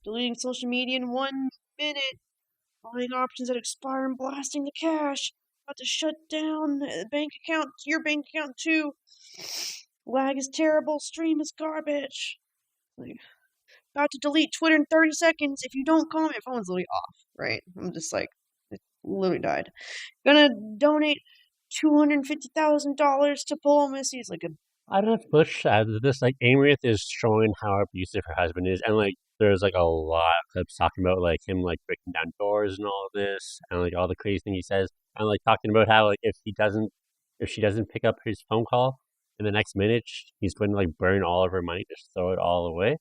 Deleting social media in 1 minute. Buying options that expire and blasting the cache. About to shut down your bank account too. Lag is terrible. Stream is garbage. Like, about to delete Twitter in 30 seconds. If you don't call me, my phone's literally off, right? I'm just like, it literally died. Gonna donate $250,000 to Policy. It's like a I don't have much to add to this. Like, Amouranth is showing how abusive her husband is, and like, there's like a lot of clips talking about like him like breaking down doors and all of this, and like all the crazy thing he says, and like talking about how like if she doesn't pick up his phone call in the next minute, he's going to like burn all of her money, just throw it all away.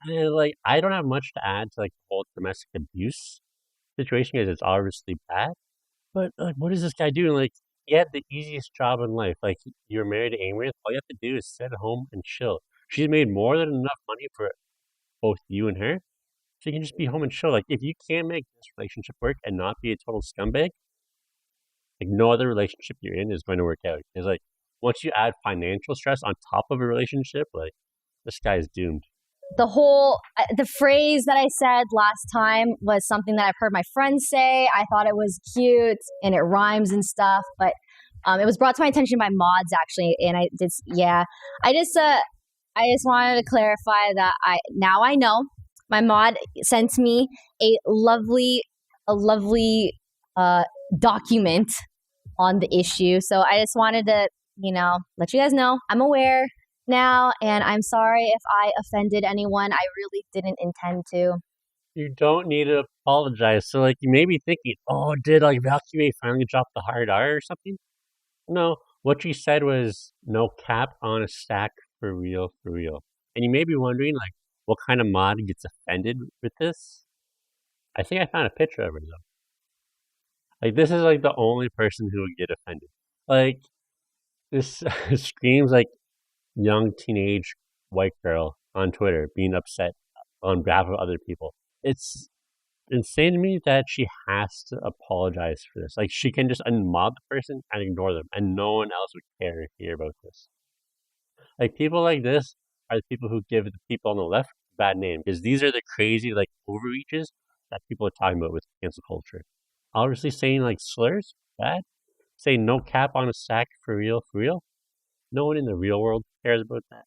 And like, I don't have much to add to like the whole domestic abuse situation because it's obviously bad. But like, what is this guy doing? Like, he had the easiest job in life. Like, you're married to Amouranth. All you have to do is sit at home and chill. She's made more than enough money for both you and her. So you can just be home and chill. Like, if you can't make this relationship work and not be a total scumbag, like, no other relationship you're in is going to work out. Because, like, once you add financial stress on top of a relationship, like, this guy is doomed. The phrase that I said last time was something that I've heard my friends say. I thought it was cute and it rhymes and stuff, but it was brought to my attention by mods actually, and I just wanted to clarify that I know. My mod sent me a lovely document on the issue, so I just wanted to let you guys know I'm aware now, and I'm sorry if I offended anyone. I really didn't intend to. You don't need to apologize. So, like, you may be thinking, oh, did, like, Valkyrae finally drop the hard R or something? No. What you said was, no cap on a stack for real, for real. And you may be wondering, like, what kind of mod gets offended with this? I think I found a picture of her, though. Like, this is, like, the only person who would get offended. Like, this screams, like, young teenage white girl on Twitter being upset on behalf of other people. It's insane to me that she has to apologize for this. Like, she can just unmod the person and ignore them, and no one else would care to hear about this. Like, people like this are the people who give the people on the left a bad name, because these are the crazy, like, overreaches that people are talking about with cancel culture. Obviously, saying, like, slurs, bad. Saying no cap on a sack for real, for real. No one in the real world cares about that.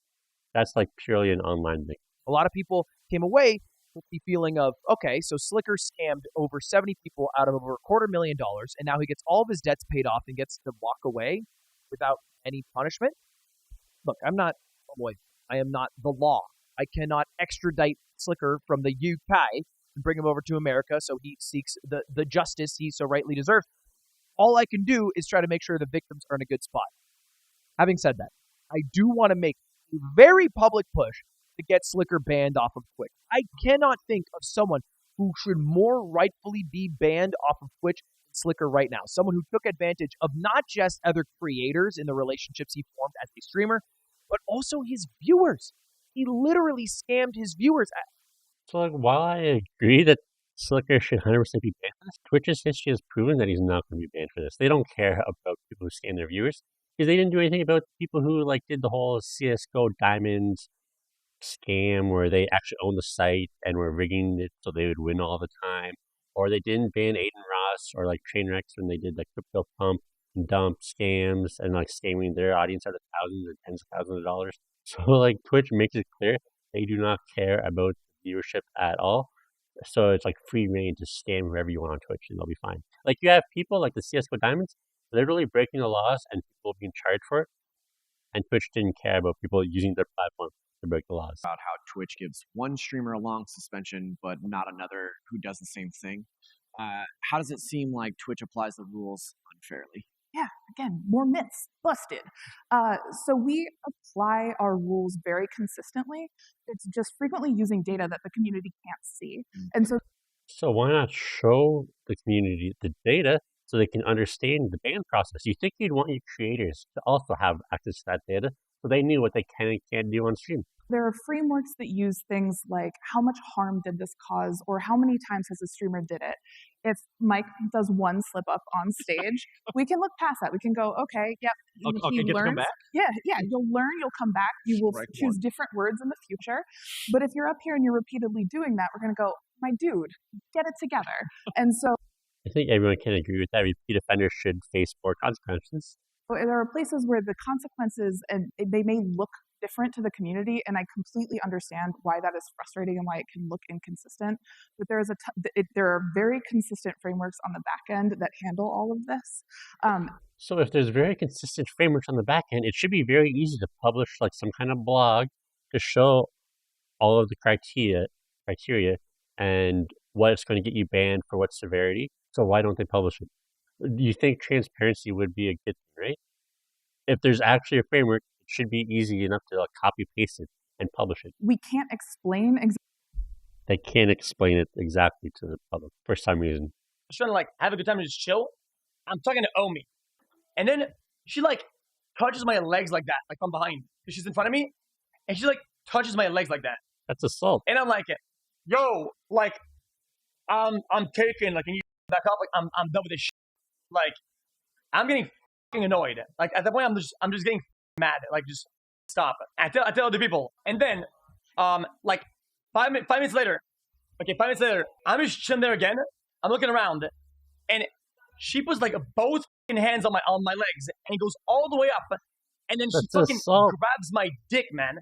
That's like purely an online thing. A lot of people came away with the feeling of, okay, so Slicker scammed over 70 people out of over $250,000, and now he gets all of his debts paid off and gets to walk away without any punishment. Look, I am not the law. I cannot extradite Slicker from the UK and bring him over to America so he seeks the justice he so rightly deserves. All I can do is try to make sure the victims are in a good spot. Having said that, I do want to make a very public push to get Slicker banned off of Twitch. I cannot think of someone who should more rightfully be banned off of Twitch than Slicker right now. Someone who took advantage of not just other creators in the relationships he formed as a streamer, but also his viewers. He literally scammed his viewers. So, like, while I agree that Slicker should 100% be banned for this, Twitch's history has proven that he's not going to be banned for this. They don't care about people who scam their viewers, because they didn't do anything about people who like did the whole CS:GO Diamonds scam where they actually owned the site and were rigging it so they would win all the time, or they didn't ban Aiden Ross or like Trainwrecks when they did like crypto pump and dump scams and like scamming their audience out of thousands or tens of thousands of dollars. So like Twitch makes it clear they do not care about viewership at all. So it's like free reign to scam whoever you want on Twitch and they'll be fine. Like, you have people like the CS:GO Diamonds literally breaking the laws and people being charged for it, and Twitch didn't care about people using their platform to break the laws. About how Twitch gives one streamer a long suspension, but not another who does the same thing. How does it seem like Twitch applies the rules unfairly? Yeah, again, more myths busted. So we apply our rules very consistently. It's just frequently using data that the community can't see. And so why not show the community the data so they can understand the ban process? You think you'd want your creators to also have access to that data so they knew what they can and can't do on stream. There are frameworks that use things like how much harm did this cause, or how many times has a streamer did it. If Mike does one slip up on stage, we can look past that. We can go, okay, yep, Okay, he get to come learns. back? Yeah, you'll learn, you'll come back, you will Strike choose one. different words in the future. But if you're up here and you're repeatedly doing that, we're going to go, my dude, get it together. And so I think everyone can agree with that. Repeat offenders should face more consequences. there are places where the consequences, and they may look different to the community, and I completely understand why that is frustrating and why it can look inconsistent. But there are very consistent frameworks on the back end that handle all of this. So if there's very consistent frameworks on the back end, it should be very easy to publish like some kind of blog to show all of the criteria and what it's going to get you banned for what severity. So why don't they publish it? Do you think transparency would be a good thing, right? If there's actually a framework, it should be easy enough to copy paste it and publish it. We can't explain They can't explain it exactly to the public for some reason. Just trying to have a good time and just chill. I'm talking to Omi, and then she touches my legs like that, from behind, because she's in front of me, and she touches my legs like that, That's assault. and I'm like, yo, I'm taken, and you back up, I'm done with this shit. I'm getting fucking annoyed. At that point, I'm just getting mad. Just stop. I tell other people, and then 5 minutes later, I'm just chilling there again. I'm looking around, and she puts both hands on my legs and goes all the way up, and then she That's fucking assault. grabs my dick, man.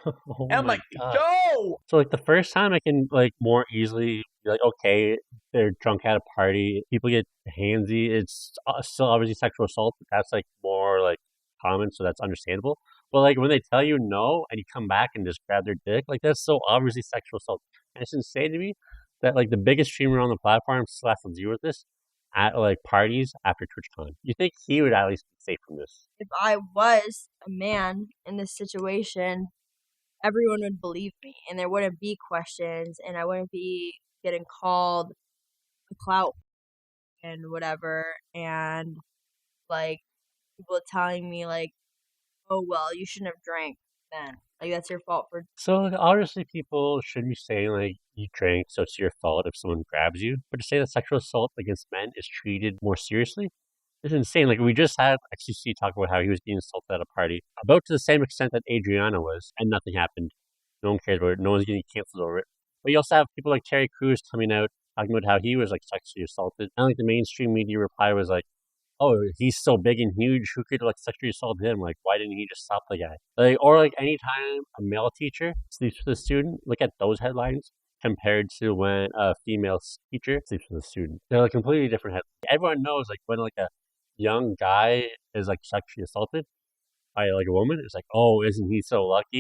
Oh And I'm my like, God. yo! So the first time I can more easily be okay, they're drunk at a party, people get handsy. It's still obviously sexual assault, but that's more common, so that's understandable. But when they tell you no and you come back and just grab their dick, that's so obviously sexual assault. And it's insane to me that the biggest streamer on the platform still has to deal with this at parties after TwitchCon. You think he would at least be safe from this? If I was a man in this situation, everyone would believe me, and there wouldn't be questions, and I wouldn't be getting called a clout and whatever, and people telling me oh well, you shouldn't have drank then. That's your fault for. So obviously people shouldn't be saying you drank, so it's your fault if someone grabs you. But to say that sexual assault against men is treated more seriously is insane. We just had XCC talk about how he was being assaulted at a party, about to the same extent that Adriana was, and nothing happened. No one cares about it. No one's getting canceled over it. But you also have people like Terry Crews coming out talking about how he was sexually assaulted, and the mainstream media reply was oh, he's so big and huge, who could sexually assault him? Why didn't he just stop the guy? Or anytime a male teacher sleeps with a student, look at those headlines compared to when a female teacher sleeps with a student. They're completely different headlines. Everyone knows when a young guy is sexually assaulted by a woman, it's oh, isn't he so lucky?